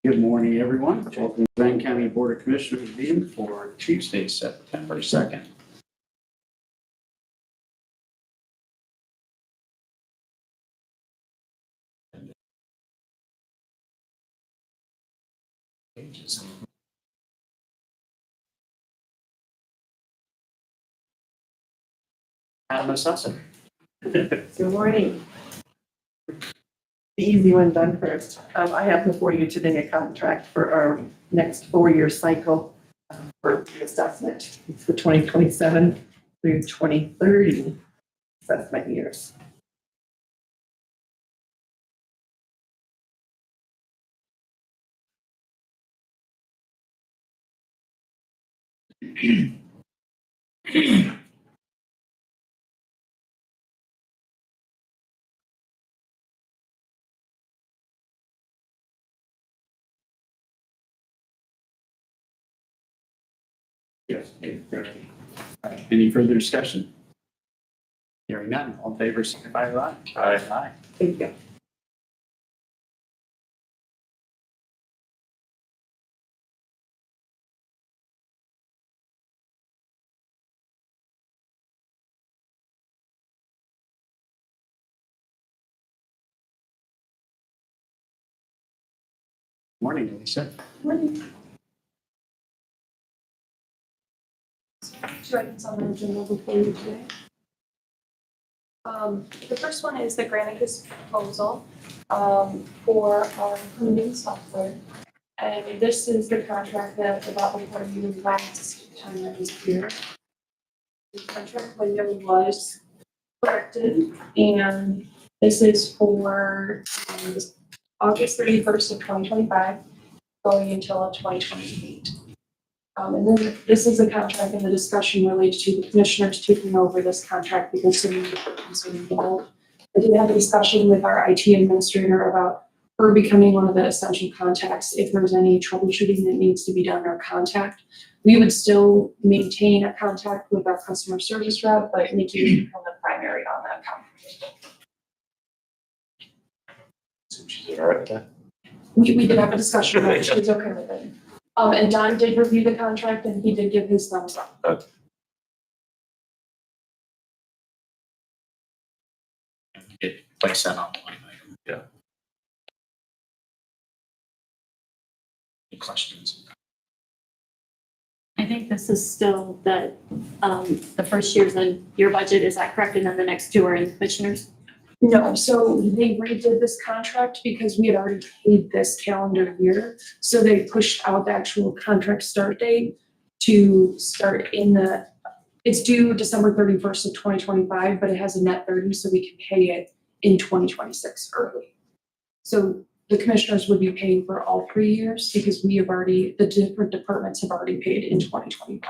Good morning, everyone. Welcome to Steuben County Board of Commissioners meeting for Tuesday, September 2nd. Adam Assessor. Good morning. The easy one done first. I have before you today a contract for our next 4-year cycle for assessment. It's the 2027 through 2030 assessment years. Yes. Any further discussion? Hearing none, all in favor, signify by aye. Aye. Thank you. Morning, Lisa. Two items on the agenda before you today. The first one is the Granicus proposal for our permitting software. And this is the contract that about before you last time that was here. The contract window was corrected, and this is for August 31st of 2025, going until 2028. And then this is a contract and the discussion related to the commissioners taking over this contract because so many departments are involved. I did have a discussion with our IT administrator about her becoming one of the essential contacts if there's any troubleshooting that needs to be done or contact. We would still maintain a contact with our customer service rep, but Nikki would become the primary on that contact. So she's all right with that? We did have a discussion, but she was okay with it. And Don did review the contract and he did give his thumbs up. Get place that on the line item. Yeah. Any questions? I think this is still the first year's in your budget, is that correct? And then the next two are in commissioners? No, so they redid this contract because we had already paid this calendar year. So they pushed out the actual contract start date to start it's due December 31st of 2025, but it has a net 30, so we can pay it in 2026 early. So the commissioners would be paying for all 3 years because the different departments have already paid in 2025.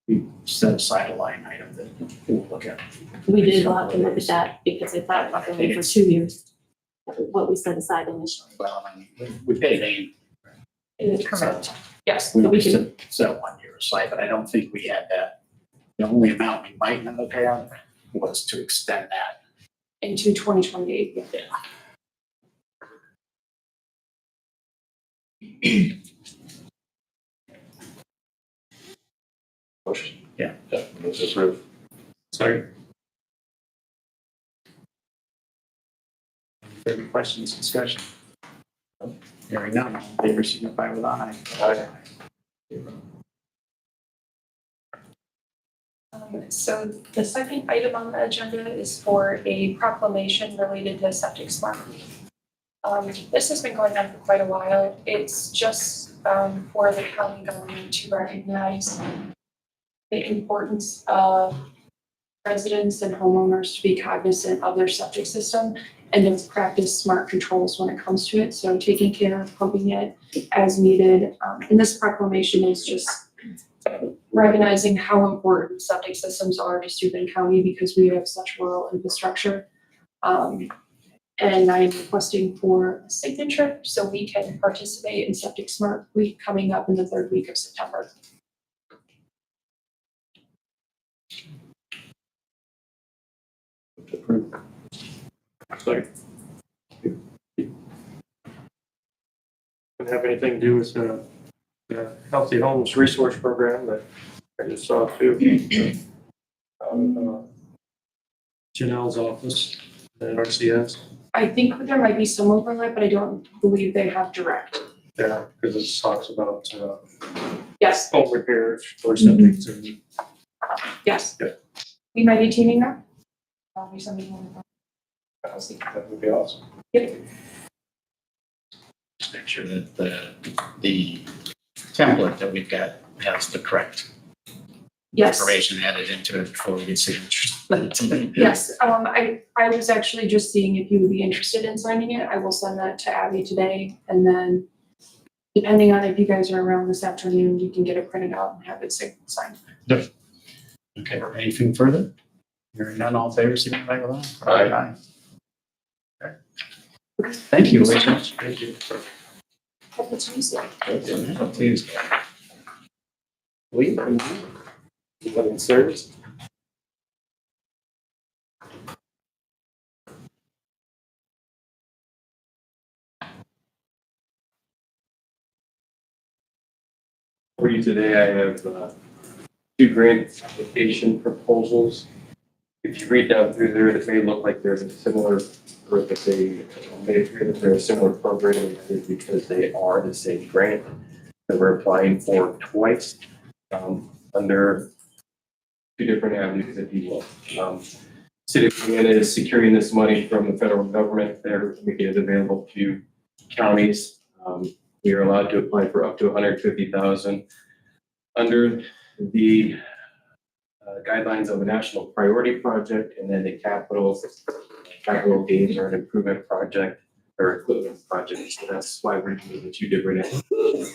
We set aside a line item that we'll look at. We did have to look at that because I thought it was only for 2 years, what we set aside initially. Well, I mean, we paid AIM. It is correct. Yes. We So we only can- set 1 year aside, but I don't think we had that. The only amount we might not have had was to extend that. Into 2028. Motion. Yeah. Move to approve. Sorry. Further questions, discussion? Hearing none, all in favor, signify with aye. Aye. So the second item on the agenda is for a proclamation related to Septic Smart Week. This has been going on for quite a while. It's just for the county government to recognize the importance of residents and homeowners to be cognizant of their septic system and to practice smart controls when it comes to it. So taking care of pumping it as needed. And this proclamation is just recognizing how important septic systems are to Steuben County because we have such rural infrastructure. And I am requesting for a signature so we can participate in Septic Smart Week coming up in the 3rd week of September. Approve. Sorry. wouldn't have anything to do with the Healthy Homes Resource Program that I just saw too. Janelle's office at RCS. I think there might be some overlap, but I don't believe they have direct. Yeah, because it talks about Yes, home repairs or something. So yes. Yeah. We might be teaming up. Probably something on the. I'll see. that would be awesome. Just make sure that the template that we've got has the correct Yes. information added into it before we get signatures. Yes, I was actually just seeing if you would be interested in signing it. I will send that to Abby today, and then depending on if you guys are around this afternoon, you can get it printed out and have it signed. Okay, anything further? Hearing none, all in favor, signify by aye. Aye. Okay. Thank you very much. Thank you. Happy Tuesday. Please. Lee, you service? For you today, I have 2 grant application proposals. If you read down through there, it may look like there's a similar, or that they may appear that they're a similar program, that is because they are the same grant that we're applying for twice under 2 different avenues, if you will. City of Vienna is securing this money from the federal government. They're making it available to counties. We are allowed to apply for up to $150,000 under the guidelines of a national priority project, and then the capital gains or an improvement project or equipment project. So that's why we're doing the 2 different entities.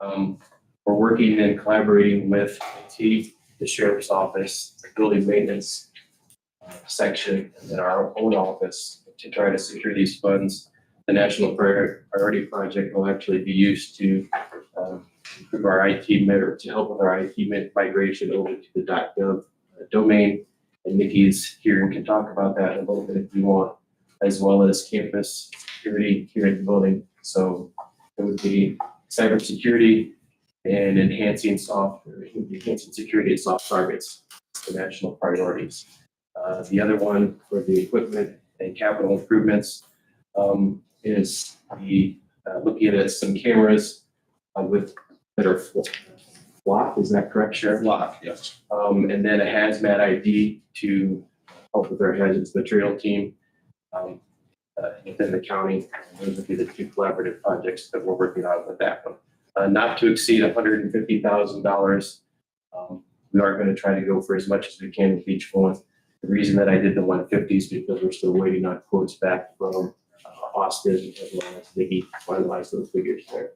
We're working and collaborating with IT, the sheriff's office, the building maintenance section, and then our own office to try to secure these funds. The national priority project will actually be used to improve our IT or to help with our IT migration over to the .gov domain. And Nikki's here and can talk about that in a little bit if you want, as well as campus security here at the building. So it would be cybersecurity and enhancing security and soft targets, the national priorities. The other one for the equipment and capital improvements is the looking at some cameras that are flock, is that correct, Sheriff? Flock, yes. And then a hazmat ID to help with our hazardous material team within the county. Those would be the 2 collaborative projects that we're working on with that one. Not to exceed $150,000. We are going to try to go for as much as we can with each one. The reason that I did the 150 is because we're still waiting on quotes back from Austin as well as Nikki to finalize those figures there.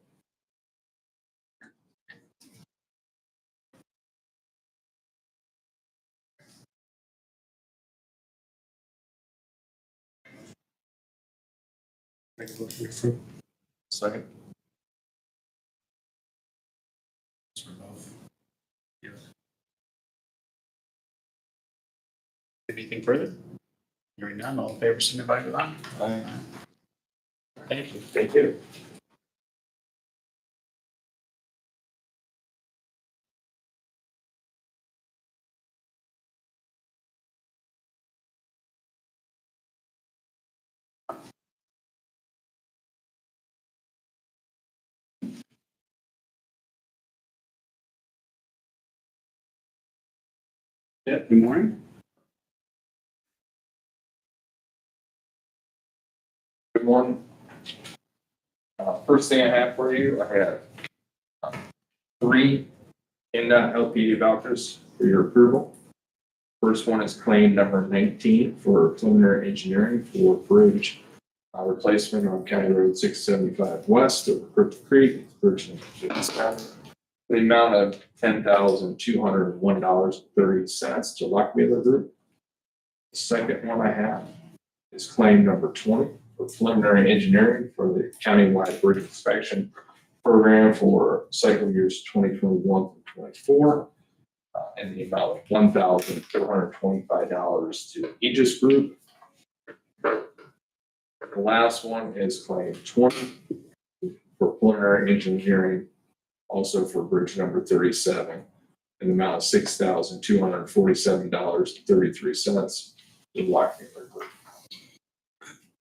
Second. Anything further? Hearing none, all in favor, signify by aye. Aye. Thank you. Thank you. Yeah, good morning. Good morning. First thing I have for you, I have 3 NDOT LPD vouchers for your approval. First one is claim number 19 for preliminary engineering for bridge replacement on County Road 675 west of Cripple Creek, Virginia. The amount of $10,201.30 to Lockmiller Group. The second one I have is claim number 20 for preliminary engineering for the countywide bridge inspection program for cycle years 2021 through 24, in the amount of $1,425 to Aegis Group. The last one is claim 20 for preliminary engineering, also for bridge number 37, in the amount of $6,247.33 to Black River.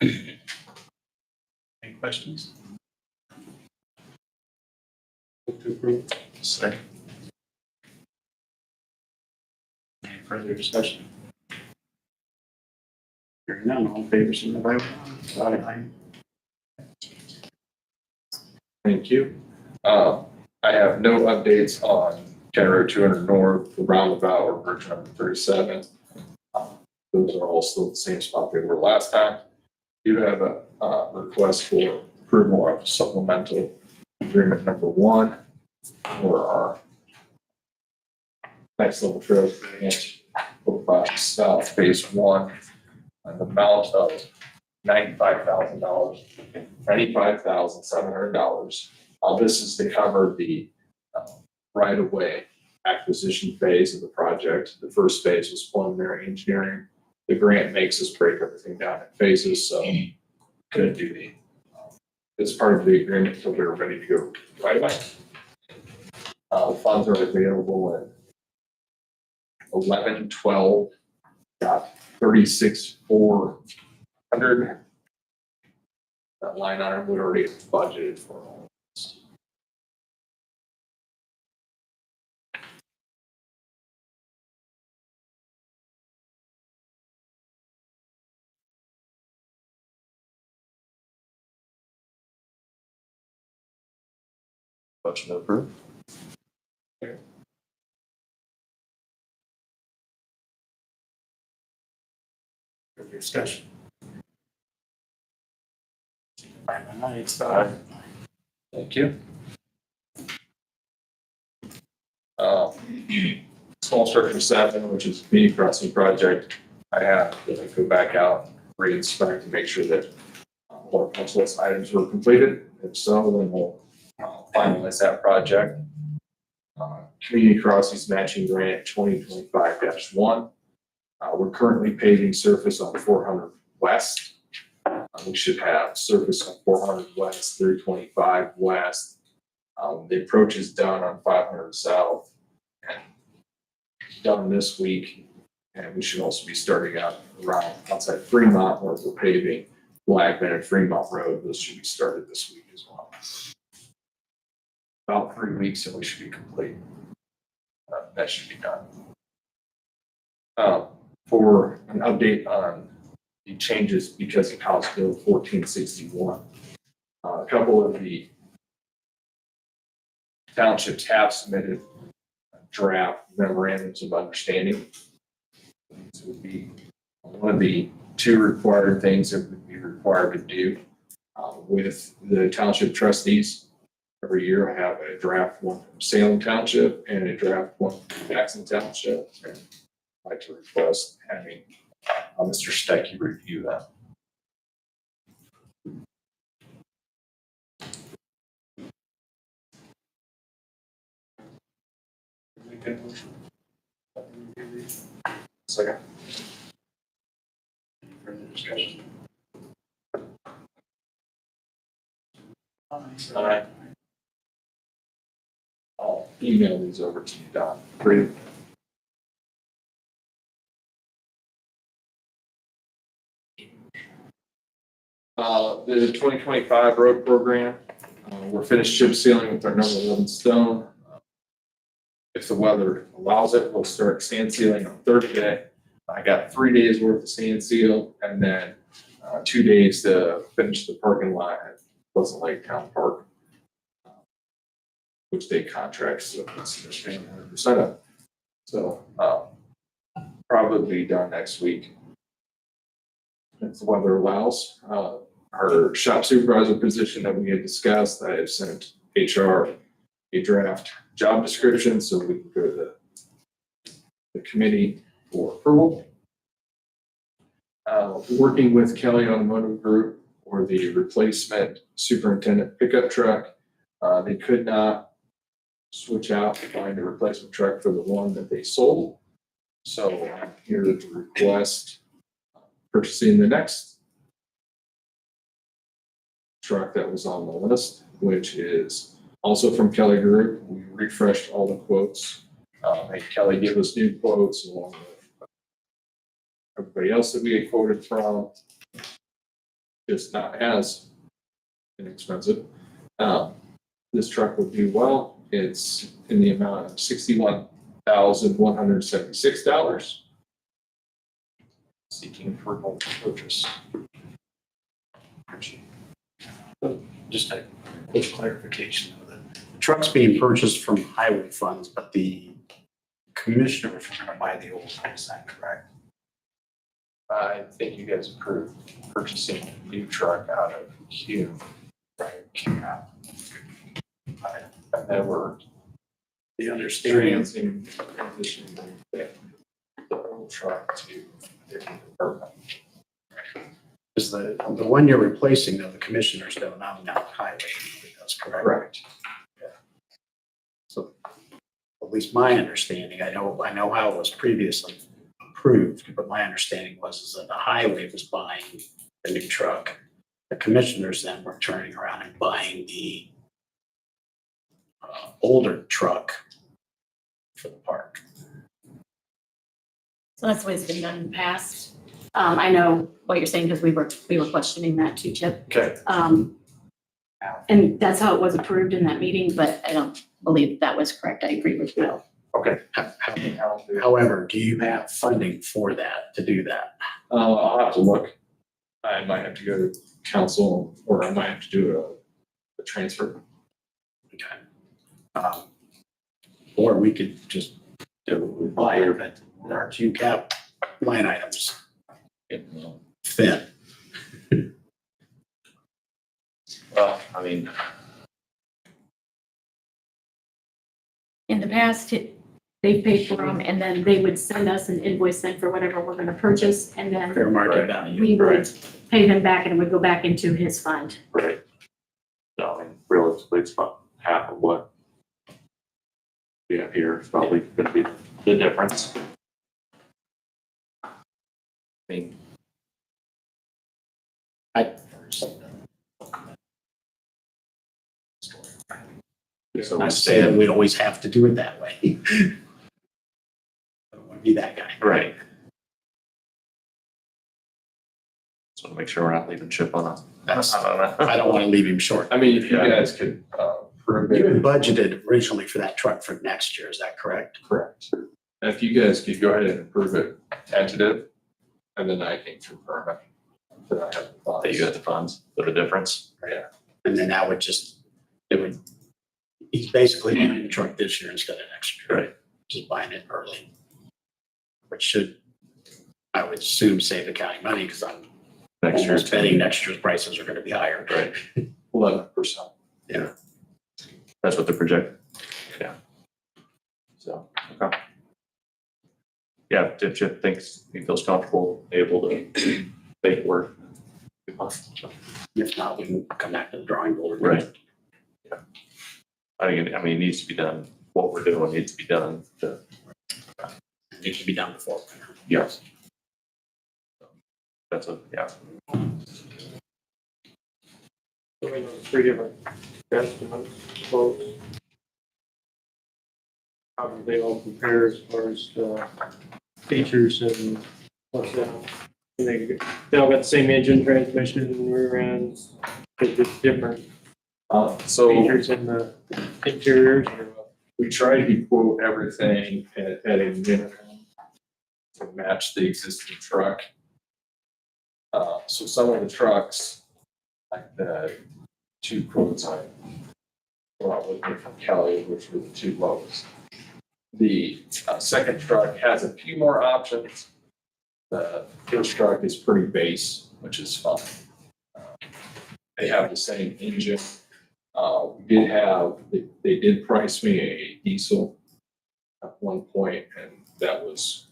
Any questions? Move to approve. Second. Any further discussion? Hearing none, all in favor, signify by aye. Thank you. I have no updates on County Road 200 North, the roundabout, or bridge number 37. Those are all still the same spot they were last time. You have a request for approval of supplemental agreement number 1 for our next level trail grant for South Phase 1, an amount of $95,000, $95,700. This is to cover the right-of-way acquisition phase of the project. The first phase was preliminary engineering. The grant makes us break everything down in phases, so couldn't do the, it's part of the agreement until we were ready to go right away. Funds are available at 11/12, got 36,400. That line item would already have budgeted for all of this. Motion approved. Further discussion? Signify by aye. Aye. Thank you. Small structure 7, which is community crossing project, I have to go back out, re-inspect to make sure that all our punch list items were completed. If so, then we'll finalize that project. Community crossings matching grant 2025-1. We're currently paving surface on 400 West. We should have surface on 400 West, 325 West. The approach is done on 500 South and done this week. And we should also be starting out around outside Fremont where we're paving Blackman and Fremont Road. Those should be started this week as well. About 3 weeks and we should be complete. That should be done. For an update on the changes because of House Bill 1461, a couple of the townships have submitted draft memorandums of understanding. This would be one of the 2 required things that would be required to do with the township trustees. Every year I have a draft one from Salem Township and a draft one from Jackson Township. And I'd like to request having Mr. Stecky review that. Make that motion. Second. Any further discussion? Aye. I'll email these over to you, Don. Great. The 2025 road program, we're finished chip sealing with our number 11 stone. If the weather allows it, we'll start sand sealing on Thursday. I got 3 days worth of sand seal and then 2 days to finish the parking lot at Pleasant Lake Town Park, which they contract, so it's 100% of. So probably be done next week if the weather allows. Our shop supervisor position that we had discussed, I have sent HR a draft job description so we can go to the committee for approval. Working with Kelly Automotive Group for the replacement superintendent pickup truck. They could not switch out and find a replacement truck for the one that they sold. So I'm here to request purchasing the next truck that was on the list. which is also from Kelly Group. We refreshed all the quotes. Had Kelly give us new quotes along with everybody else that we had quoted from. Just not as inexpensive. This truck would do well. It's in the amount of $61,176. Seeking approval to purchase. Just a quick clarification of it. The truck's being purchased from highway funds, but the commissioners are going to buy the old one, is that correct? I think you guys approved purchasing a new truck out of Q. Right. And then we're The understanding, transitioning the old truck to the department. is the one you're replacing, though, the commissioners don't own now highway, that's correct? Correct. So at least my understanding, I know how it was previously approved, but my understanding is that the highway was buying the new truck. The commissioners then were turning around and buying the older truck for the park. So that's the way it's been done in the past. I know what you're saying because we were questioning that too, Chip. Okay. And that's how it was approved in that meeting, but I don't believe that was correct. I agree with Bill. Okay. However, do you have funding for that, to do that? I'll have to look. I might have to go to council, or I might have to do a transfer. Okay. Or we could just buy it, but our two cap line items thin. Well, I mean, In the past, they paid for them and then they would send us an invoice then for whatever we're gonna purchase and then Fair market value. we would pay them back and it would go back into his fund. right. So, I mean, realistically, it's about half of what we have here. It's probably gonna be the difference. I mean, So not to say that we'd always have to do it that way. I don't want to be that guy. right. Just want to make sure we're not leaving Chip on us. That's, I don't know. I don't want to leave him short. I mean, if you guys could prove You it, had budgeted originally for that truck for next year, is that correct? correct. If you guys could go ahead and approve it tentative, and then I can confirm it. That I have the funds. That you got the funds, for the difference. Yeah. And then that would he's basically buying the truck this year instead of next year. Right. Just buying it early. Which should, I would assume, save the county money because I'm Next year's almost betting next year's prices are going to be higher. Right. 11%. That's what they're projecting. Yeah. So, okay. Yeah, if Chip thinks he feels comfortable, able to make it work. If not, we can come back to the drawing board. Right. Yeah. I mean, it needs to be done. What we're doing needs to be done. It needs to be done before winter. Yes. That's yeah. So we know three different estimates, quotes. How do they all compare as far as features and what's that? They all got the same engine, transmission, rear ends, but just different So features in the interiors or what? we try to quote everything at a minimum to match the existing truck. So some of the trucks, like the two quotes I brought with me from Kelly, which were the two lowest. The second truck has a few more options. The first truck is pretty base, which is fine. They have the same engine. They did price me a diesel at one point, and that was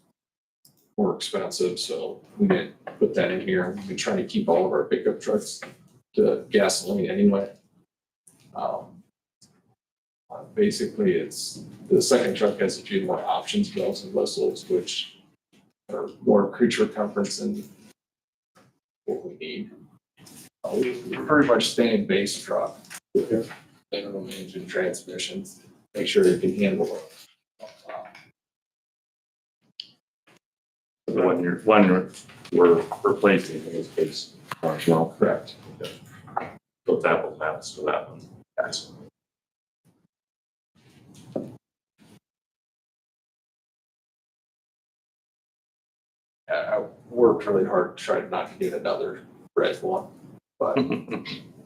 more expensive, so we didn't put that in here. We've been trying to keep all of our pickup trucks to gasoline anyway. Basically, it's the second truck has a few more options, bells and whistles, which are more creature comforts than what we need. We're pretty much staying base truck. minimum engine transmissions, make sure it can handle it. The one we're replacing in this case, functional, Correct. so that will pass for that one. Yes. I worked really hard to try not to get another red one, but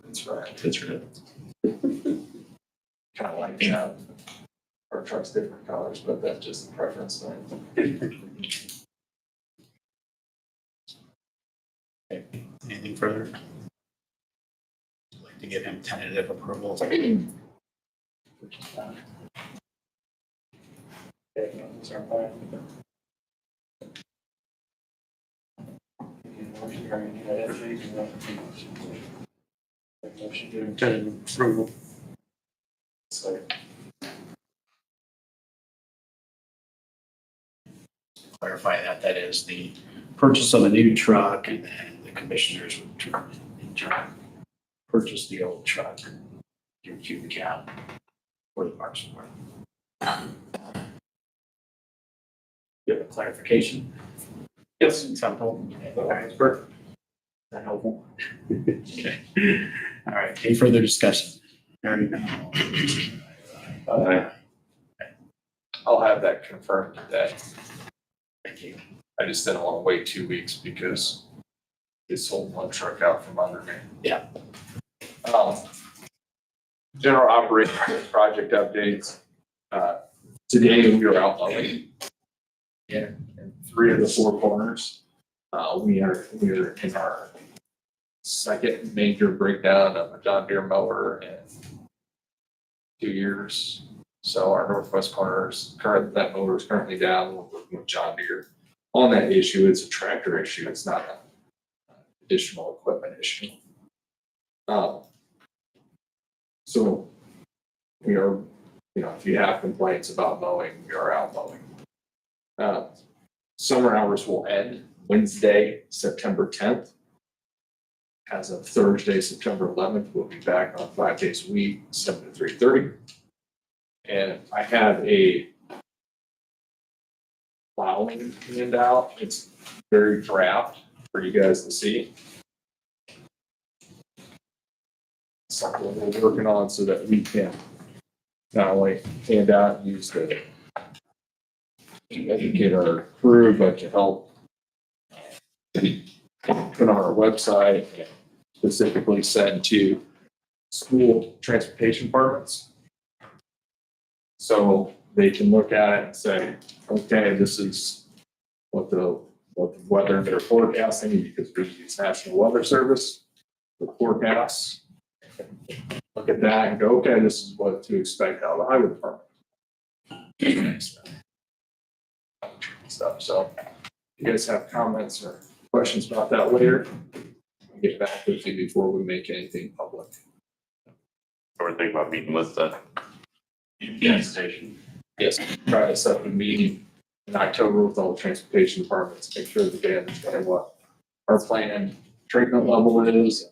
it's right. That's right. Kind of like our truck's different colors, but that's just a preference thing. Anything further? I'd like to give him tentative approval. Okay, those are fine. Motion to tentative approval. So Clarify that, that is the purchase of a new truck and then the commissioners would in turn purchase the old truck through Steuben County for the Parks Department. You have a clarification? yes, Acceptable? Okay, perfect. Is that helpful? Okay. All right, any further discussion? Hearing none. I'll have that confirmed today. Thank you. I just didn't want to wait 2 weeks because they sold one truck out from under me. Yeah. General operating project updates. Today we are out mowing. In 3 of the 4 corners. We are in our second major breakdown of a John Deere mower in 2 years. So our northwest corners, that mower is currently down. We're working with John Deere on that issue. It's a tractor issue. It's not an additional equipment issue. So we are, if you have complaints about mowing, we are out mowing. Summer hours will end Wednesday, September 10th. As of Thursday, September 11th, we'll be back on 5 days a week, 7 to 3:30. And I have a plowing handout. It's very draft for you guys to see. Something we're working on so that we can not only hand out and use to educate our crew, but to help put on our website and specifically send to school transportation departments. So they can look at it and say, okay, this is what the weather they're forecasting, because we use National Weather Service for forecasts. Look at that and go, okay, this is what to expect out of the highway department. Stuff. So if you guys have comments or questions about that later, I'll get back with you before we make anything public. Or thinking about meeting with the gas station. Yes, try to set up a meeting in October with all the transportation departments, make sure that they understand what our planned treatment level is,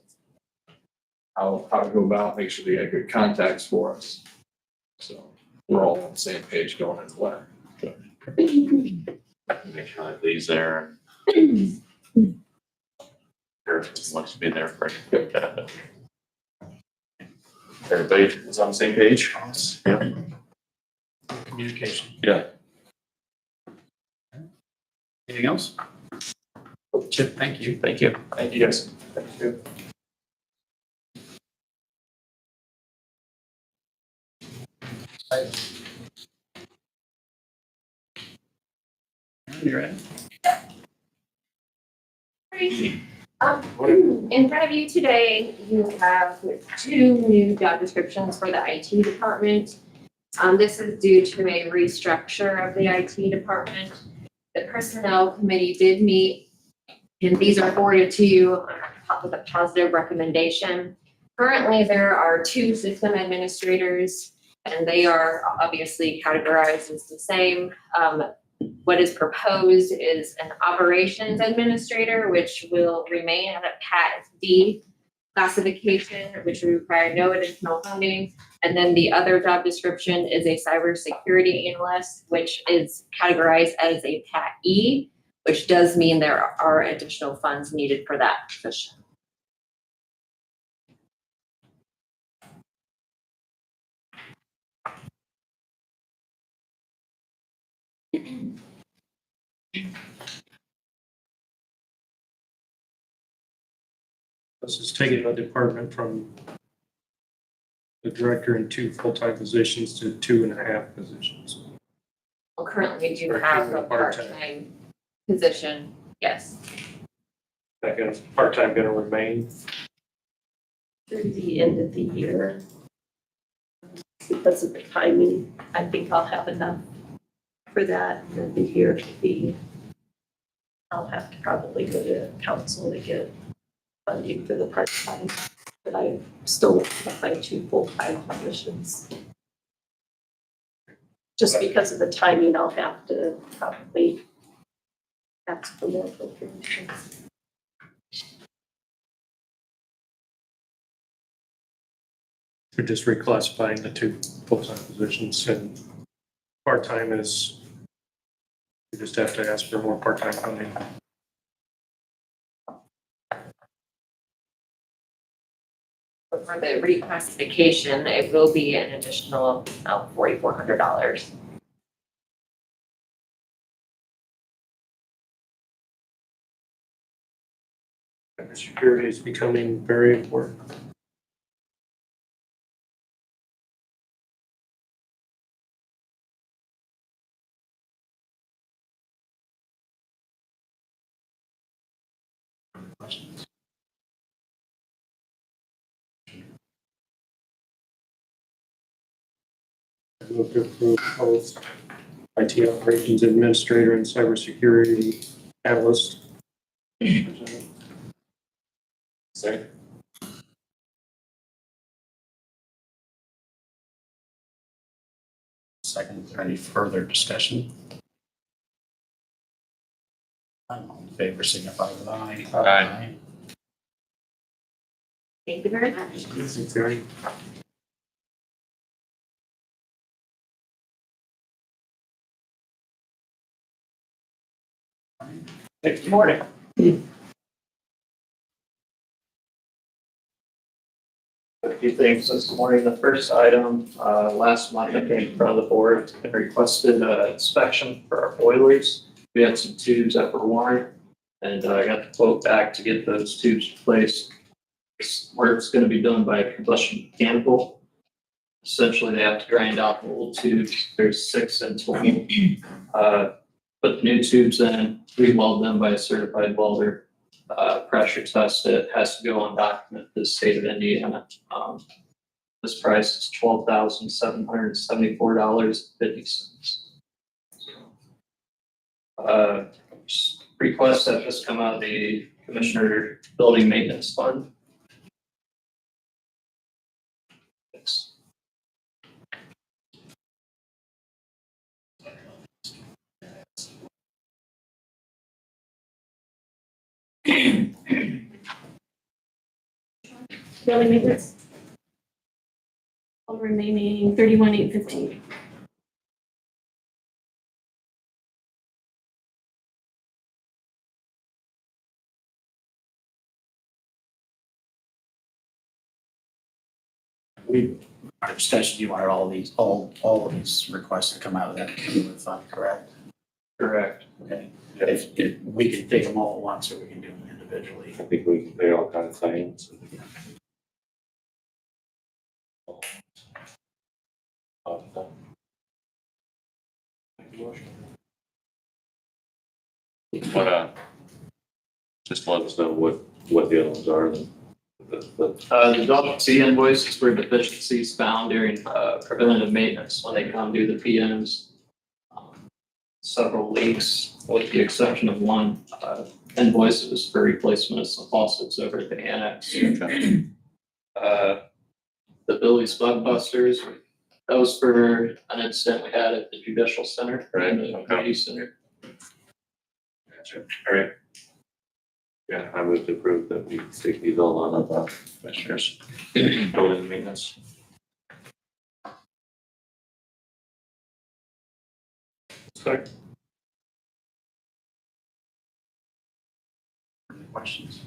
how to go about, make sure they got good contacts for us. So we're all on the same page going into winter. Make sure that Lee's there. Sheriff wants to be there for it. Everybody is on the same page? Yeah. Communication. Yeah. Anything else? Chip, thank you. Thank you. Thank you guys. Thank you. You're right. In front of you today, you have 2 new job descriptions for the IT department. This is due to a restructure of the IT department. The personnel committee did meet, and these are forwarded to you with a positive recommendation. Currently, there are 2 system administrators, and they are obviously categorized as the same. What is proposed is an operations administrator, which will remain at a PAT D classification, which will require no additional funding. And then the other job description is a cybersecurity analyst, which is categorized as a PAT E, which does mean there are additional funds needed for that position. This is taking a department from the director in 2 full-time positions to 2.5 positions. Well, currently we do Or have a part-time. part-time position, yes. That gonna, part-time gonna remain. Through the end of the year. Because of the timing, I think I'll have enough for that, and then the year to be. I'll have to probably go to council to get funding for the part-time, but I still have my 2 full-time positions. Just because of the timing, I'll have to probably ask for more appropriations. We're just reclassifying the 2 full-time positions, and part-time is, we just have to ask for more part-time funding. But for the reclassification, it will be an additional $4,400. Security is becoming very important. Questions? I move to approve both IT operations administrator and cybersecurity analyst. Second. Second, is there any further discussion? All in favor, signify with aye. Aye. Thank you very much. Is there any- Good morning. A few things this morning. The first item, last month I came in front of the board and requested inspection for our boilers. We had some tubes that were worn and I got the quote back to get those tubes replaced. Work's gonna be done by a combustion mechanical. Essentially, they have to grind out the old tubes. There's 6 in total. Put the new tubes in, re-weld them by a certified welder. Pressure test it, has to go on document to the state of Indiana. This price is $12,774.50. Requests have just come out of the Commissioner Building Maintenance Fund. Thanks. Building maintenance. All remaining 31,815. Our discussion, you wanted all of these requests to come out of that cumulative fund, correct? Correct. Okay. If we can take them all at once, or we can do them individually. I think they all kind of things. But, just let us know what the other ones are. The Delta C invoices were deficiencies found during preventative maintenance when they come do the PMs. Several leaks, with the exception of one invoice that was for replacement of some faucets over at the annex. The Billy's Bug Busters, that was for an incident we had at the Judicial Center, Right, the okay. Community Center. Gotcha. All right. Yeah, I move to approve that we take these all on of commissioners. Building maintenance. Second. Any questions?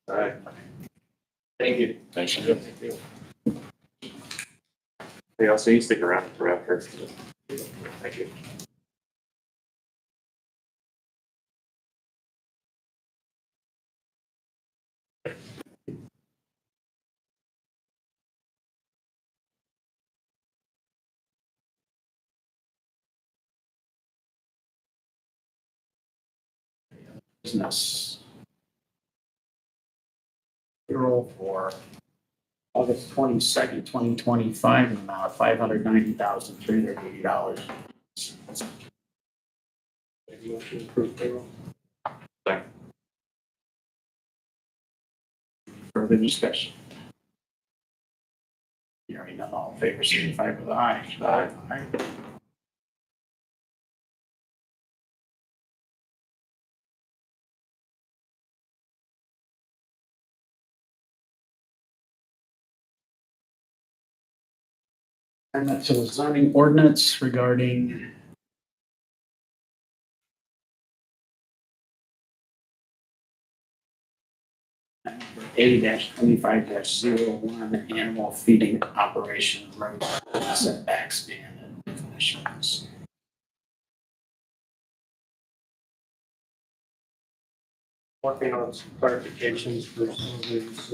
All right. Thank you. Thank you. Hey, I'll see you stick around for after. Thank you. Business. Payroll for August 22nd, 2025, in the amount of $590,380. Make a motion to approve payroll. Further discussion? Hearing none, all in favor, signify with aye. Aye. And that's a zoning ordinance regarding A-25-01, animal feeding operation, road setbacks and definitions. Working on some clarifications for some of these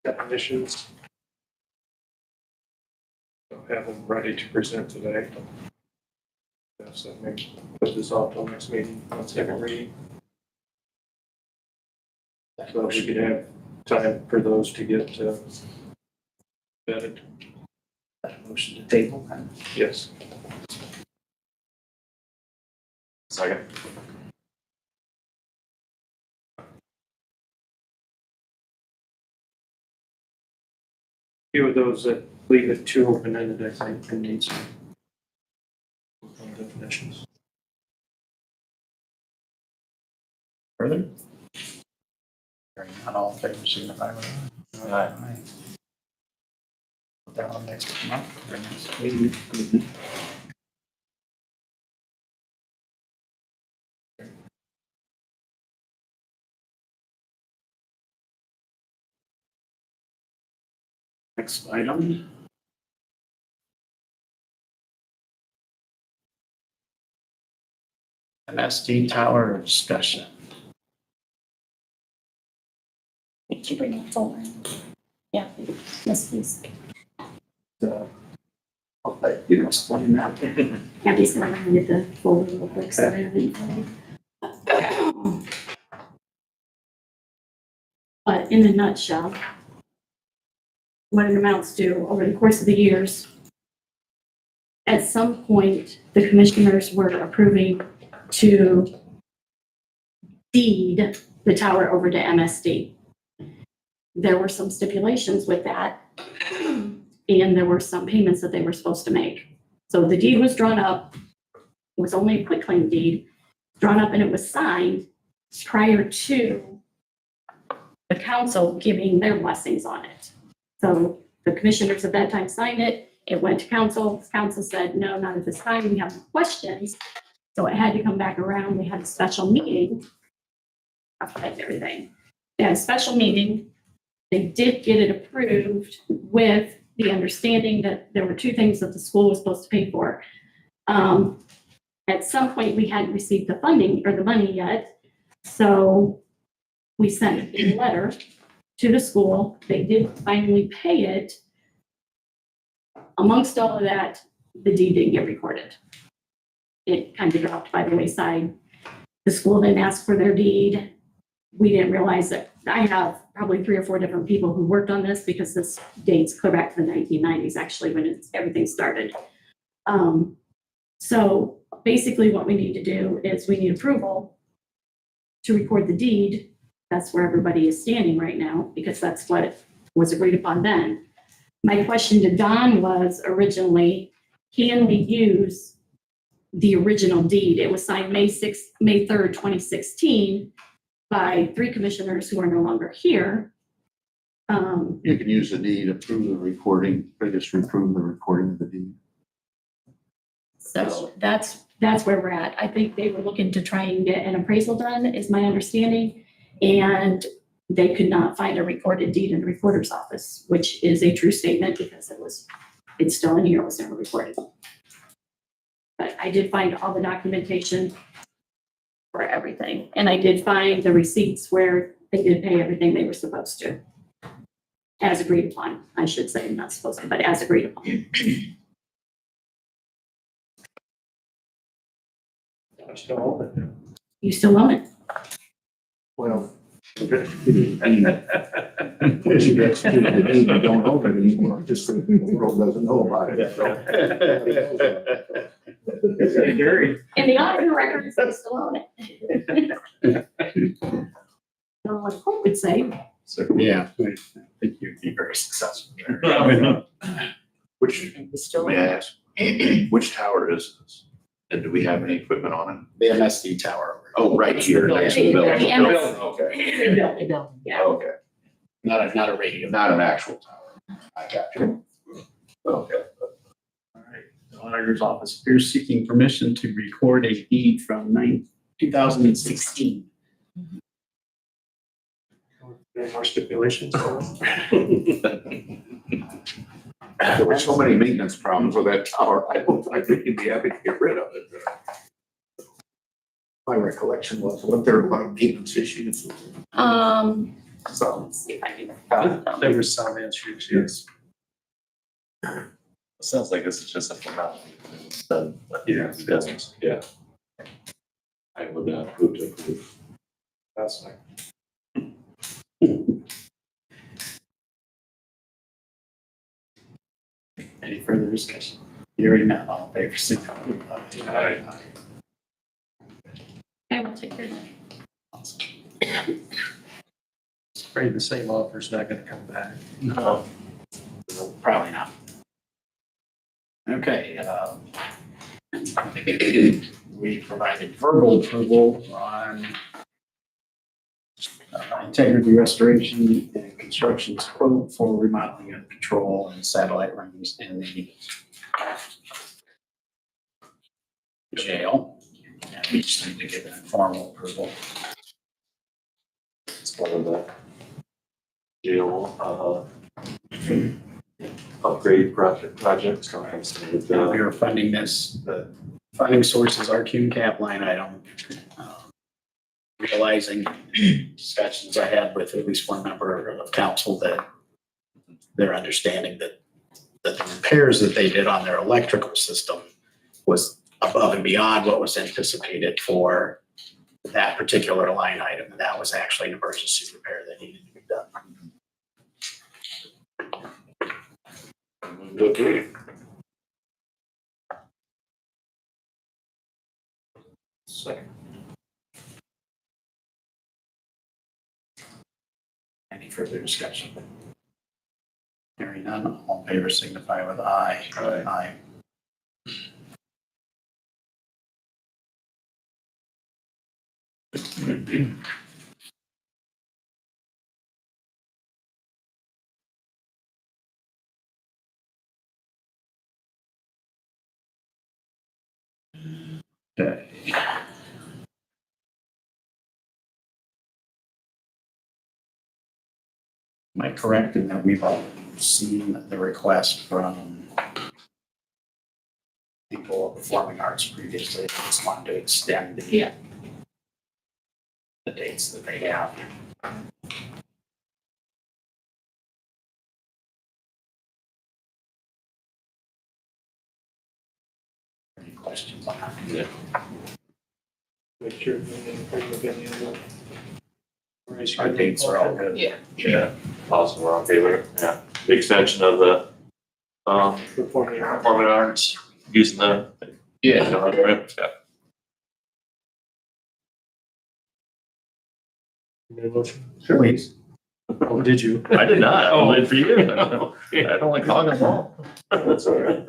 definitions. Don't have them ready to present today. Yes, that may put this off till next meeting, on second reading. So we could have time for those to get vetted. Motion to table. Yes. Second. Few of those that leave it too open-ended, I think, and need some definitions. Further? Hearing none, all in favor, signify with aye. Aye. Down next month, or next meeting. Next item. MSD tower discussion. Did you bring that folder? Yeah, yes, please. I'll let you explain that. Abby's gonna run get the folder real quick, so I have it. But in a nutshell, what it amounts to over the course of the years, at some point, the commissioners were approving to deed the tower over to MSD. There were some stipulations with that, and there were some payments that they were supposed to make. So the deed was drawn up. It was only a quitclaim deed, drawn up, and it was signed prior to the council giving their blessings on it. So the commissioners at that time signed it. It went to council. Council said, no, not at this time. We have questions. So it had to come back around. They had a special meeting. Affect everything. They had a special meeting. They did get it approved with the understanding that there were two things that the school was supposed to pay for. At some point, we hadn't received the funding or the money yet. So we sent a letter to the school. They did finally pay it. Amongst all of that, the deed didn't get recorded. It kind of dropped by the wayside. The school didn't ask for their deed. We didn't realize that. I have probably 3 or 4 different people who worked on this because this dates clear back to the 1990s, actually, when everything started. So basically what we need to do is we need approval to record the deed. That's where everybody is standing right now, because that's what was agreed upon then. My question to Don was originally, can we use the original deed? It was signed May 3rd, 2016 by 3 commissioners who are no longer here. You can use the deed, approve the recording, or just approve the recording of the deed. So that's where we're at. I think they were looking to try and get an appraisal done, is my understanding. And they could not find a recorded deed in the recorder's office, which is a true statement because it's still in here, it was never recorded. But I did find all the documentation for everything. And I did find the receipts where they did pay everything they were supposed to. As agreed upon, I should say, not supposed to, but as agreed upon. I still own it. You still own it. Well. If you don't own it anymore, just the world doesn't know about it. Gary. In the auditor records, they still own it. Don't know what Hope would say. So, yeah, I think you'd be very successful there. Which, may I ask, which tower is this? And do we have any equipment on it? The MSD tower. Oh, right here. next to the building. The MS. Okay, They built, yeah. okay. Not a radio. Not an actual tower. I got you. Okay. All right, the auditor's office appears seeking permission to record a deed from 2016. Any more stipulations? There were so many maintenance problems with that tower, I think you'd be happy to get rid of it. My recollection was, wasn't there a lot of maintenance issues? So So, let's see if I can find them. There was some issues, yes. Sounds like this is just a formality. Done. Yeah. It doesn't, yeah. I would move to approve. That's like. Any further discussion? Hearing none, all in favor, signify by aye. I will take care of that. Afraid the same offer's not gonna come back. No, probably not. Okay, we provided verbal approval on integrity restoration and construction quote for remodeling of control and satellite rooms in the jail. And we just need to give an informal approval. It's one of the jail, upgrade projects. We are funding this, the funding source is our Cume cap line item. Realizing discussions I had with at least one member of council that they're understanding that the repairs that they did on their electrical system was above and beyond what was anticipated for that particular line item. And that was actually an emergency repair that needed to be done. Okay. Second. Any further discussion? Hearing none, all in favor signify with aye. Aye. Okay. Am I correct in that we've all seen the request from people of performing arts previously? They just wanted to extend Yeah. the dates that they have. Any questions on that? Yeah. Make sure we didn't agree with any of them. Our dates are all good. Yeah, awesome, we're okay with it, yeah. The extension of the, Performing arts. performing arts, using the. Yeah. Yeah. Any motion? Please. Oh, did you? I did not, I waited for you. I don't like hogging them all. That's all right.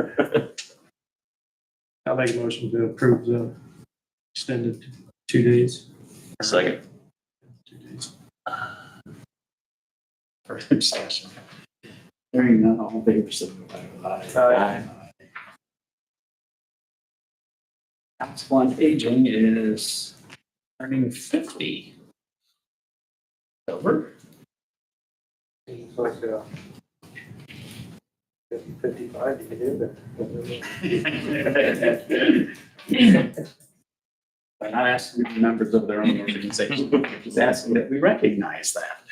I'll make a motion to approve the extended 2 days. Second. 2 days. Further discussion? Hearing none, all in favor, signify with Aye. Council on Aging is turning 50. Over. Seems like, 55, you can do that. They're not asking to be members of their own organization, they're just asking that we recognize that.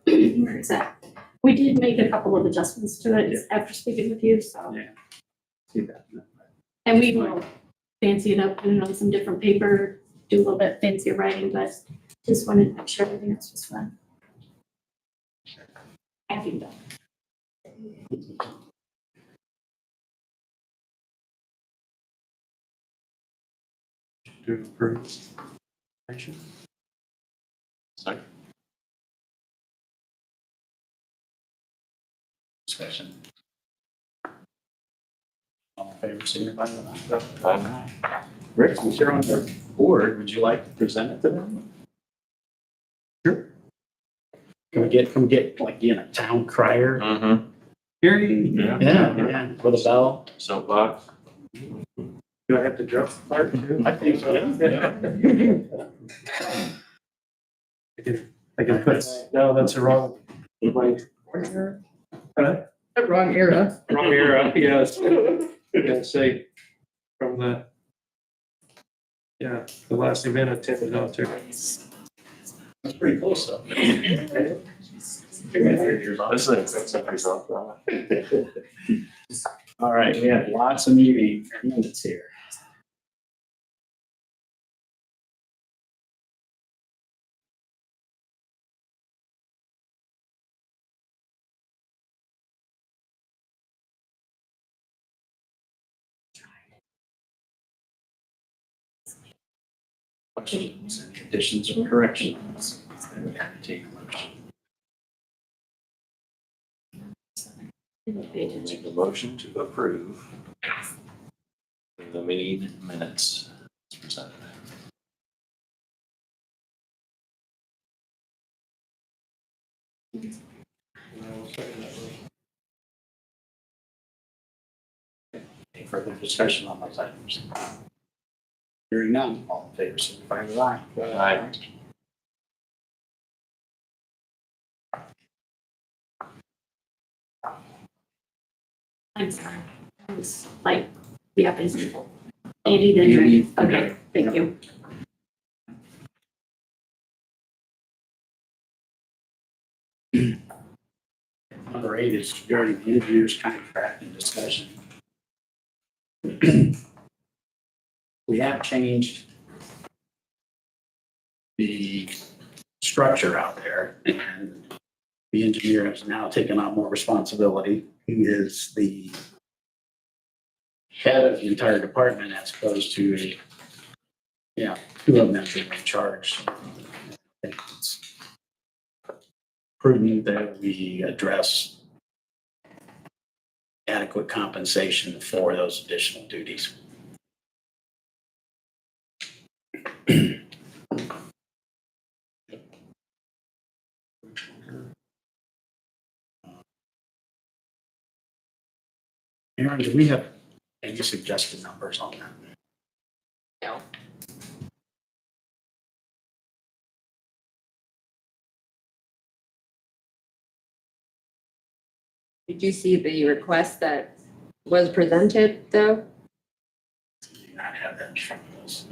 Where is that? We did make a couple of adjustments to it after speaking with you, so. Yeah. See that? And we will fancy it up, put it on some different paper, do a little bit fancier writing, but just wanted to make sure everything else was fun. Having done. To approve. Second. Discussion. All in favor, signify with aye. Rick, since you're on the board, would you like to present it to them? Sure. Can we get like, a town crier? Mm-hmm. Hearing? Yeah. Yeah, with a bell. Soapbox. Do I have to drop the part too? I think so. I can put, no, that's the wrong, my, Wrong era. wrong era, yes. Gonna say from the, the last event I attended out there. That's pretty close though. This is All right, we have lots of meeting minutes here. Questions, any additions or corrections? Then we have to take a motion. Make a motion to approve the meeting minutes as presented. Any further discussion on those items? Hearing none, all in favor, signify with aye. Aye. I'm sorry. I was like, busy. Andy, then you. Okay, thank you. Number 8 is regarding the engineer's contract and discussion. We have changed the structure out there, and the engineer has now taken on more responsibility. He is the head of the entire department as opposed to two of them being in charge. I think it's prudent that we address adequate compensation for those additional duties. Aaron, do we have any suggested numbers on that? No. Did you see the request that was presented, though? Do you not have that in front of us?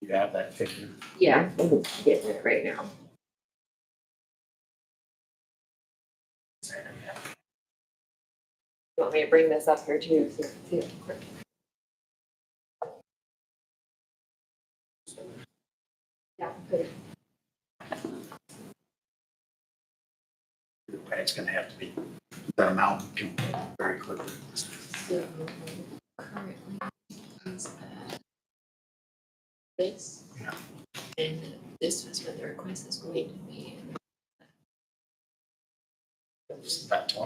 You have that figure? Yeah, I'm getting it right now. You want me to bring this up here too? So you can see it quick? Yeah, good. It's gonna have to be, the amount can be very quickly. So currently is at this. Yeah. And this was what the request is going to be.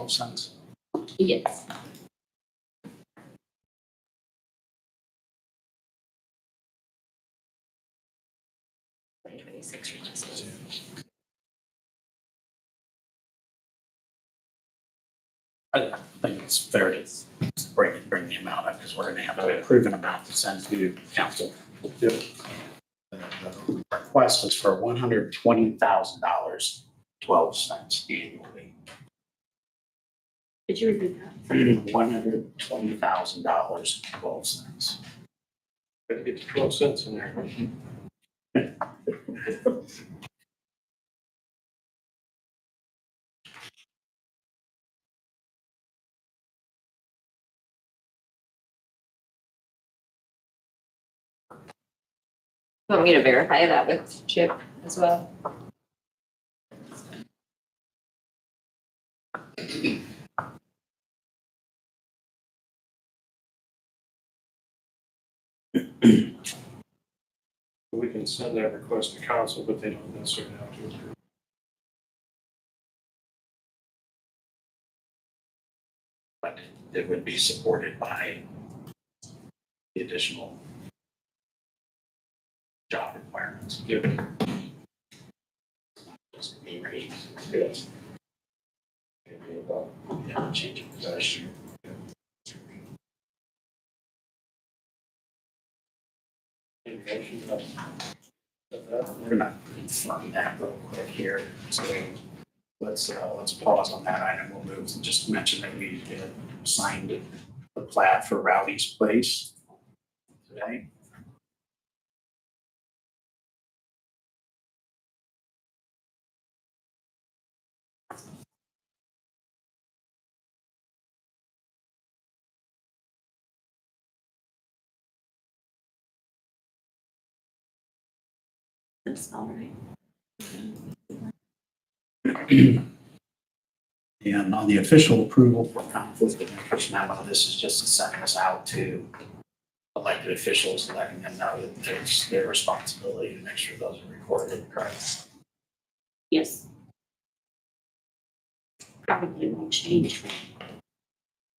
cents. Yes. I think it's fair to bring the amount up because we're gonna have to approve an amount to send to council. Yep. The request is for $120,000, 12 cents annually. Did you repeat that? $120,000, 12 cents. Gotta get the 12 cents in there. Want me to verify that with Chip as well? We can send that request to council, but they don't necessarily have to approve. But it would be supported by the additional job requirements. Yep. Just be raised. Yes. Yeah, changing possession. Any motion of that? We're gonna confirm that real quick here. So let's pause on that item. We'll move and just mention that we signed the plat for Rowdy's Place today. That's all right. And on the official approval for conflict of interest memo, this is just to send us out to elected officials, letting them know that it's their responsibility to make sure those are recorded, correct? Yes. Probably won't change.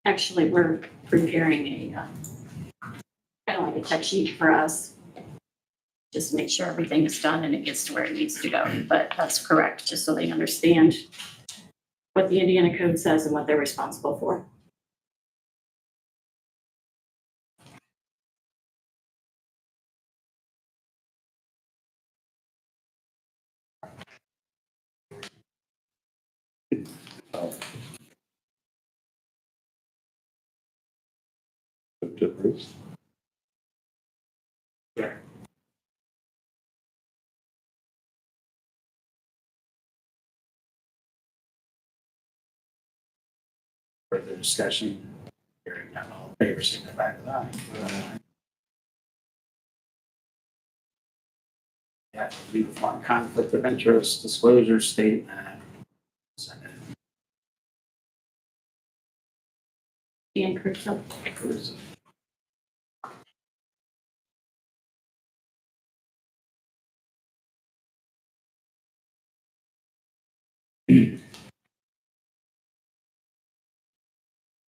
Actually, we're preparing a, kind of like a check sheet for us. Just make sure everything is done and it gets to where it needs to go. But that's correct, just so they understand what the Indiana code says and what they're responsible for. To approve. Further discussion? Hearing none, all in favor, signify with aye. Yeah, legal form conflict of interest disclosure statement. Dan Crusoe.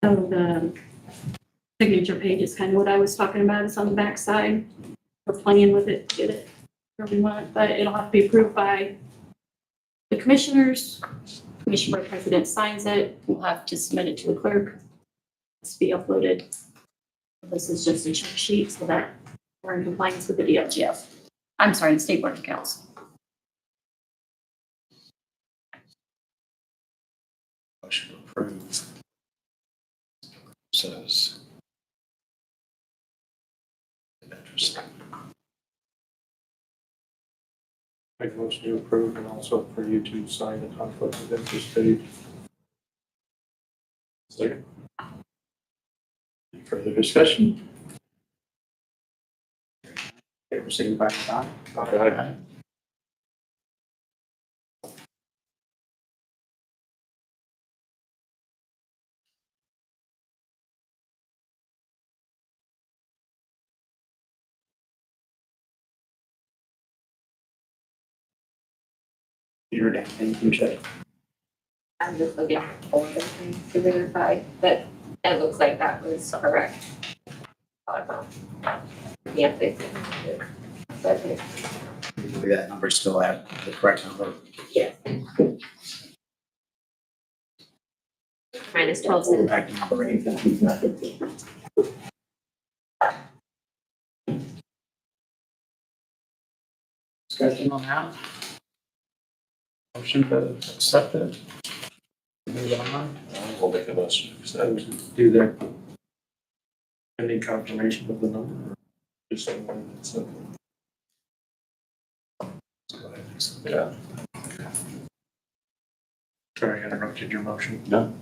So the signature page is kind of what I was talking about. It's on the back side. We're playing with it to get it where we want it, but it'll have to be approved by the commissioners. Commission board president signs it. We'll have to submit it to the clerk. It's be uploaded. This is just a check sheet so that we're in compliance with the DLGF. I'm sorry, the State Board of Accounts. Motion to approve. Says. Interest. Make a motion to approve and also for you to sign the conflict of interest page. Second. Any further discussion? Favor, signify with aye. Aye. Peter, anything you check? I'm just looking at all the things to verify that it looks like that was correct. Yeah, they. Okay. That number still have the correct number. Yes. Minus 12 Go cents. back to number 8. Discussion on that? Motion to accept it. Move on. We'll make a motion to accept. Do that. Any confirmation of the number? Just so it's, Go ahead and accept it. Yeah. sorry, I interrupted your motion. No.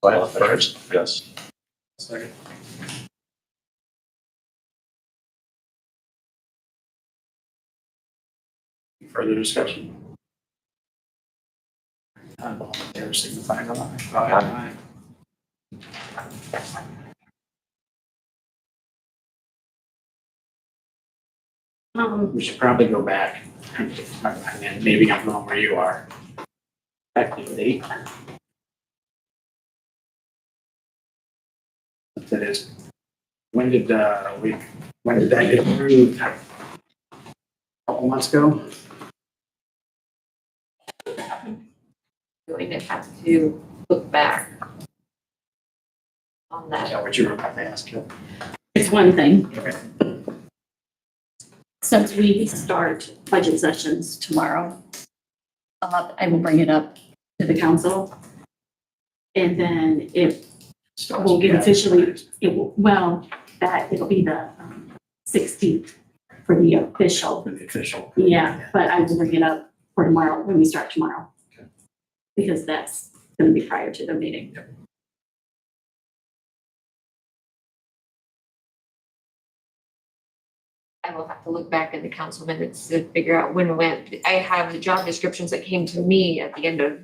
Go ahead first. Yes. Second. Further discussion? None, all in favor, signify by aye. Aye. We should probably go back. I mean, maybe I'm wrong where you are. Effective date. That is, when did that get approved? A couple months ago? Going to have to look back on Is that. that what you were about to ask? It's one thing. Okay. Since we start budget sessions tomorrow, I will bring it up to the council. And then if we'll get officially, it'll be the 16th for the official. For the official. Yeah, but I will bring it up for tomorrow, when we start tomorrow. Okay. Because that's gonna be prior to the meeting. Yep. I will have to look back in the council minutes to figure out when it went. I have the job descriptions that came to me at the end of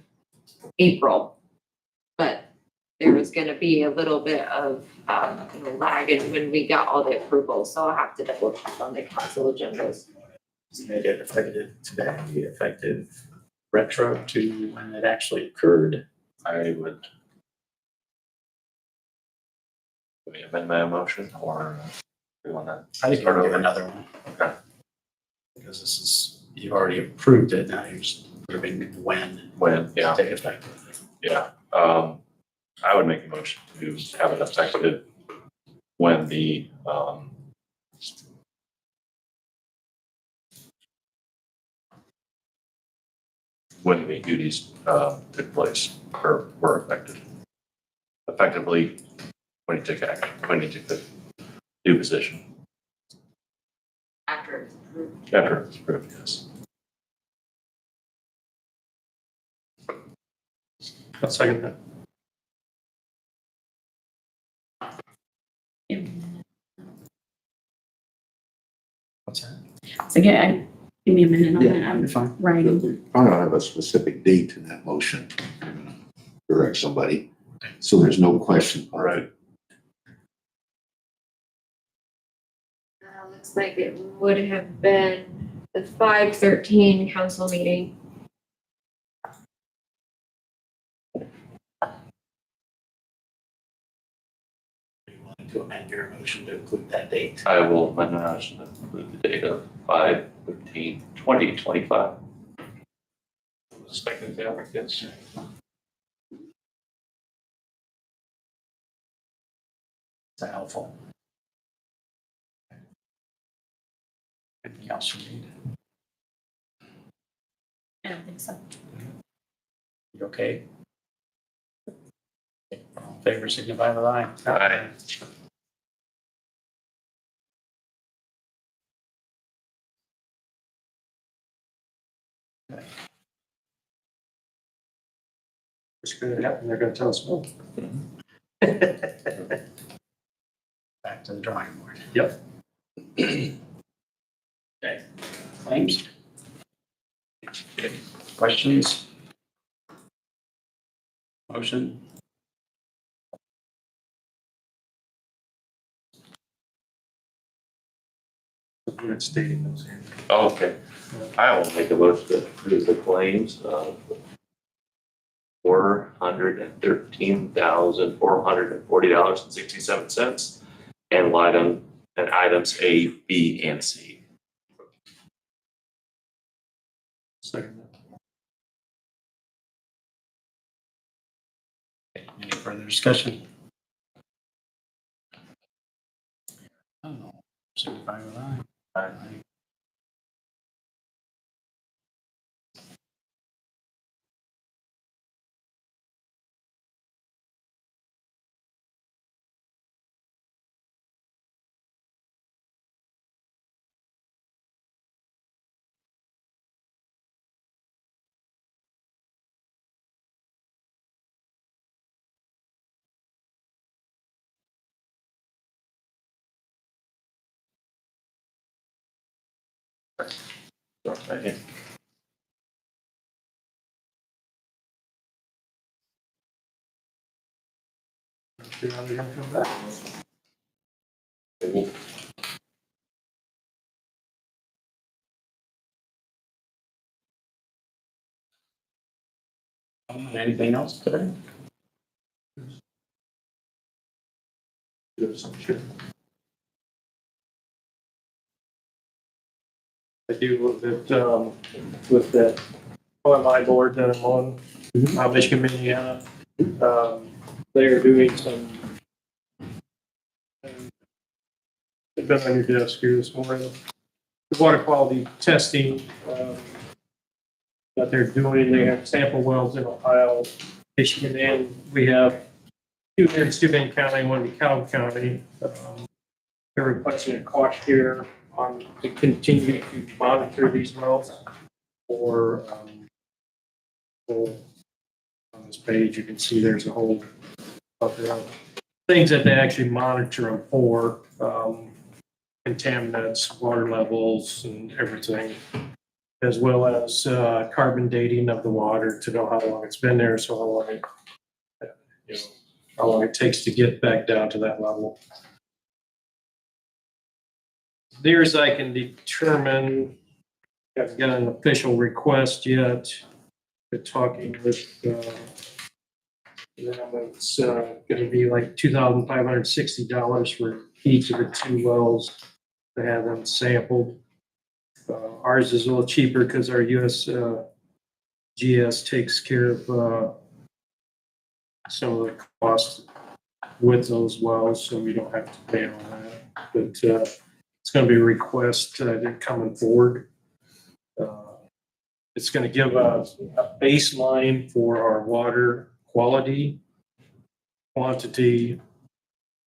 April. But there was gonna be a little bit of lag in when we got all the approvals, so I'll have to double check on the council agendas. Made it effective today, effective retro to when it actually occurred. I would. Can we amend my motion or we want to? I think Start we'll do over. another one. Okay. Because this is, you already approved it, now you're just approving when When, to yeah, take effect. yeah. I would make a motion to have it effective when the, when the duties, took place or were effective. Effectively, when you took action, when you took the new position, After it's approved. after it was approved, yes. I'll second that. What's that? So yeah, give me a minute on that, I'm Fine. writing. I don't have a specific date in that motion. I'm gonna direct somebody, so there's no question. Right. Looks like it would have been the 5/13 council meeting. You want to amend your motion to include that date? I will amend my motion to include the date of 5/15/2025. Second, yeah, yes. Is that helpful? Anything else you need? I don't think so. You okay? All in favor, signify with aye. Aye. It's good, yeah, and they're gonna tell us no. Back to the drawing board. Yep. Okay. Claims? Questions? Motion? What it's stating those here. Okay. I will make a motion to approve the claims of $413,440.67 and items A, B, and C. Second. Any further discussion? Oh, signify with aye. Aye. Okay. See how they're gonna come back. Anything else today? Sure. I do with that OMI board that I'm on, Michigan, Indiana. They are doing some, they've been on your desk here this morning, the water quality testing that they're doing. They have sample wells in Ohio, Michigan, and we have two here in Steuben County, one in DeKalb County. They're requesting a cost share on to continue to monitor these wells for, on this page, you can see there's a whole bunch of things that they actually monitor them for, contaminants, water levels, and everything, as well as carbon dating of the water to know how long it's been there, so how long it, you know, how long it takes to get back down to that level. Near as I can determine, I haven't got an official request yet. Been talking with them. It's going to be like $2,560 for each of the two wells to have them sampled. Ours is a little cheaper because our USGS takes care of some of the costs with those wells, so we don't have to pay on that. But it's going to be a request coming forward. It's going to give a baseline for our water quality, quantity,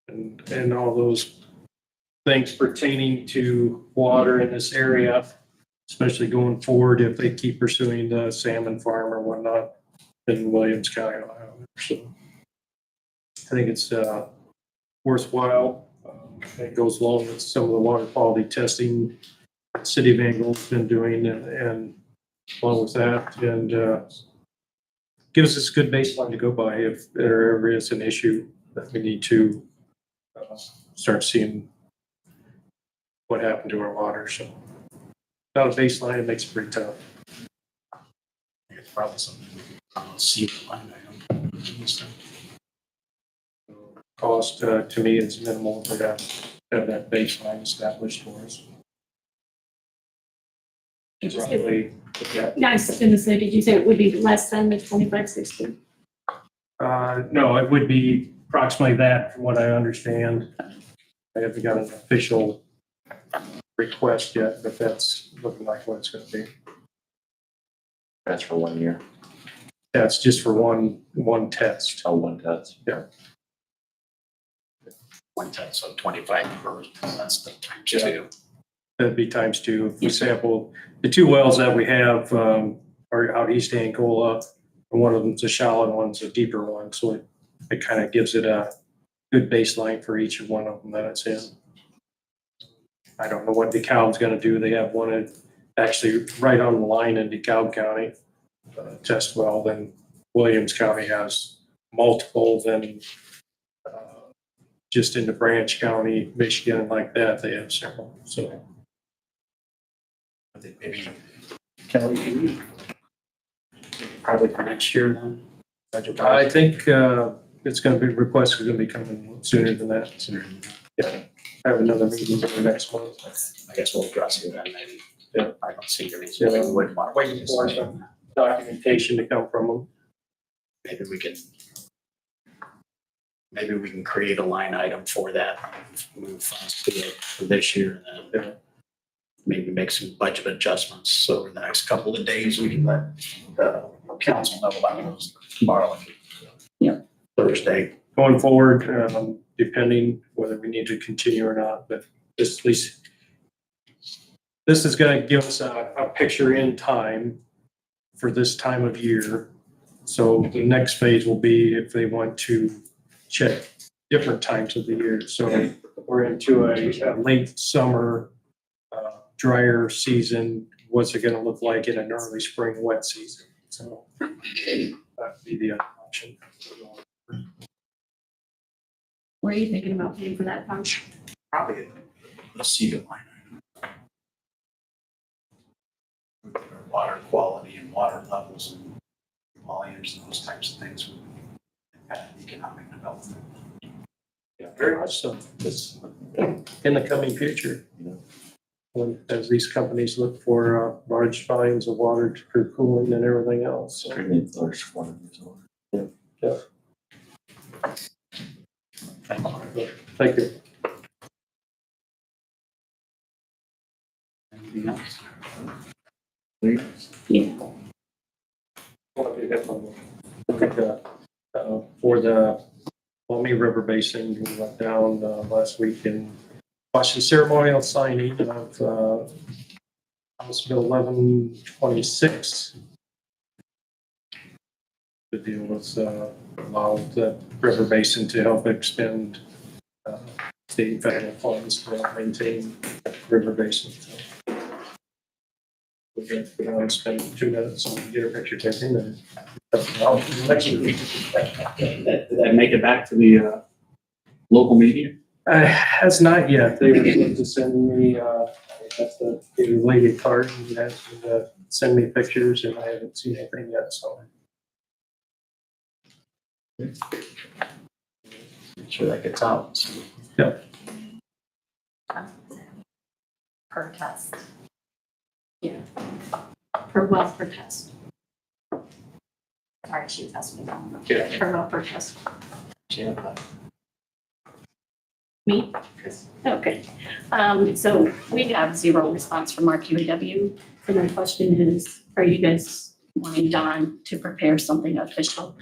and all those things pertaining to water in this area, especially going forward if they keep pursuing the salmon farm or whatnot in Williams County, Ohio. So I think it's worthwhile. It goes along with some of the water quality testing City of Angel's been doing, and along with that, and gives us a good baseline to go by if there ever is an issue that we need to start seeing what happened to our water. So without a baseline, it makes it pretty tough. It's probably something we can see the line item. Cost to me is minimal for that, have that baseline established for us. Did you say, Roughly, yeah. yeah, I was going to say, did you say it would be less than the 2560? No, it would be approximately that from what I understand. I haven't got an official request yet, but that's looking like what it's going to be. That's for 1 year. That's just for one test. Oh, one test. Yeah. 1/10, so 25 per, that's the times Yeah. two. That'd be times two. If we sample the two wells that we have are out East Angola, and one of them's a shallow and one's a deeper one. So it kind of gives it a good baseline for each of one of them that it's in. I don't know what DeKalb's going to do. They have one actually right on the line in DeKalb County test well. Then Williams County has multiple. Then just into Branch County, Michigan, like that, they have several. So I think maybe Kelly, probably for next year then? Budget I wise? think it's going to be, requests are going to be coming sooner than that. Sooner. Yeah, have another meeting for next month. I guess we'll address it then maybe. Yeah. I don't see the reason why we wouldn't want to wait. Waiting for some documentation to come from them. Maybe we can create a line item for that, move funds to it for this year and then maybe make some budget adjustments over the next couple of days. We can let the council know about those tomorrow. Yeah. Thursday. Going forward, depending whether we need to continue or not, but this, at least, this is going to give us a picture in time for this time of year. So the next phase will be if they want to check different times of the year. So we're into a late summer, drier season. What's it going to look like in an early spring wet season? So that'd be the other option. Were you thinking about paying for that, Tom? Probably a cedar line. Water quality and water levels and volumes and those types of things. Economic development. Yeah, very much so. This in the coming future, as these companies look for large volumes of water for cooling and everything else. So, yeah. Thank you. Anything else? Yeah. Look at the, for the Lummi River Basin, we went down last week and watched the ceremonial signing of House Bill 1126. The deal was allow the river basin to help expend state and federal funds to help maintain the river basin. So we're going to go down and spend 2 minutes and get a picture taken and Did that make it back to the local media? has not yet. They were supposed to send me, that's the related card and asked me to send me pictures and I haven't seen anything yet, so. Make sure that gets out. Per test. Yeah. Per well per test. Sorry, she was asking me. Yeah. Per well per test. Yeah. Me? Okay. So we have 0 response from our QAW. And my question is, are you guys wanting Don to prepare something official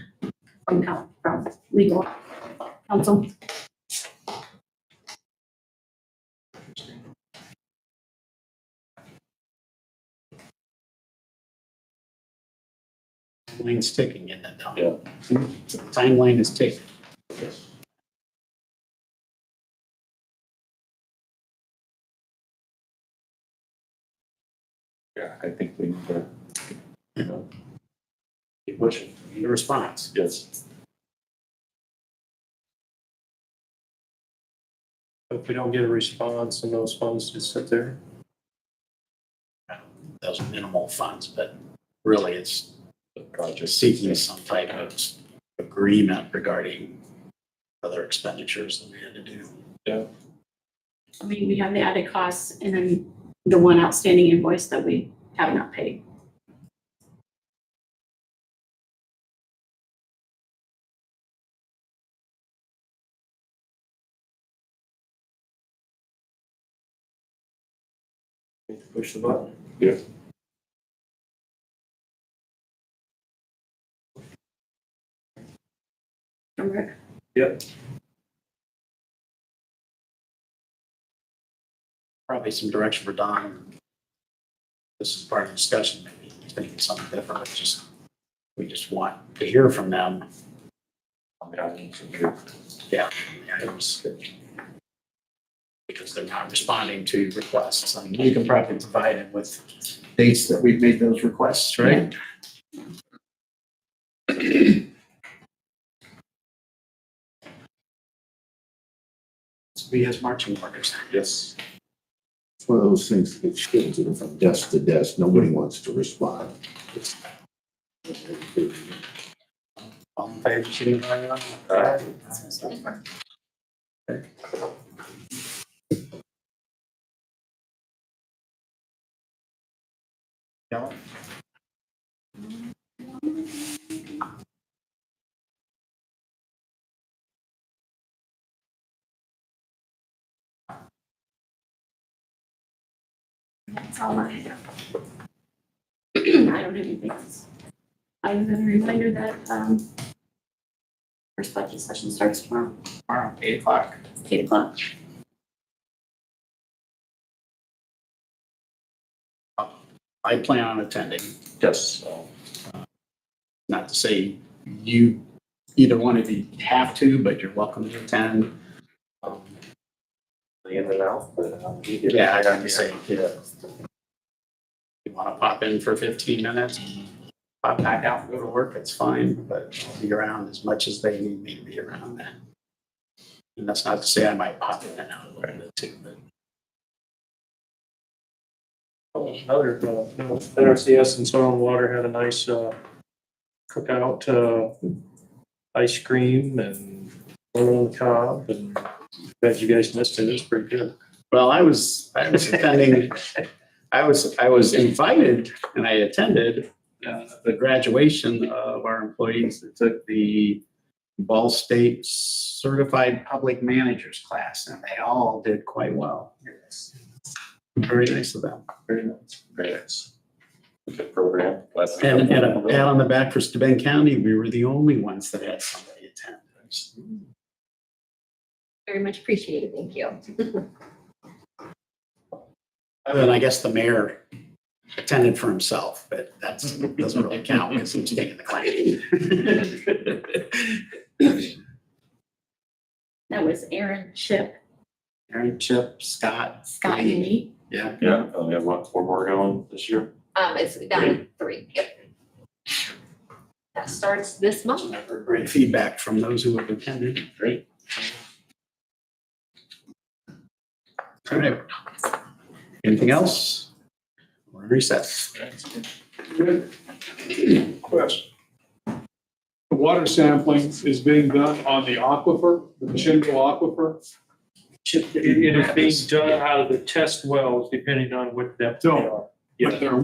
from legal counsel? Timeline's ticking in that now. Yeah. The timeline is ticking. Yeah, I think we need to, Keep pushing. Need a response. yes. If we don't get a response and those funds just sit there. Those are minimal funds, but really it's just seeking some type of agreement regarding other expenditures that we had to do. I mean, we have the added costs and then the one outstanding invoice that we have not paid. Push the button. Yeah. From Rick. Yep. Probably some direction for Don. This is part of the discussion, maybe he's thinking something different, but we just want to hear from them. Yeah, the items. Because they're not responding to requests. I mean, you can probably provide it with dates that we've made those requests, right? So he has marching orders. Yes. It's one of those things that gets shifted from desk to desk. Nobody wants to respond. It's- All in favor, signify by aye. Okay. Yeah. That's all I have. I don't have anything else. Other than a reminder that, first budget session starts tomorrow, Tomorrow, 8 o'clock. 8 o'clock. I plan on attending. Yes. Not to say you, either one of you have to, but you're welcome to attend. In and out, but, Yeah, I got to say, yeah. You want to pop in for 15 minutes, pop back out and go to work, it's fine, but I'll be around as much as they need me to be around then. And that's not to say I might pop in and out a little bit too, but Another, NRCS and Soil and Water had a nice, cookout, ice cream and one on the cob, and bet you guys missed it, it's pretty good. well, I was attending, I was invited and I attended the graduation of our employees that took the Ball State Certified Public Managers class, and they all did quite well. Very nice of them. Very nice. Very nice. Good program. Glad to And have a pat on the back for Steuben County, we were the only ones that had somebody attend. Very much appreciated, thank you. Other than, I guess, the mayor attended for himself, but that doesn't really count because he was taking the class. That was Aaron, Chip, Aaron, Chip, Scott. Scott, and me. Yeah. Yeah, we have what, 4 more going this year? It's down to 3, yep. That starts this month. I've heard great feedback from those who have attended. Great. All right. Anything else? We're in recess. Question. The water sampling is being done on the aquifer, the Shingle aquifer? It is being done out of the test wells, depending on what depth they are. But they're looking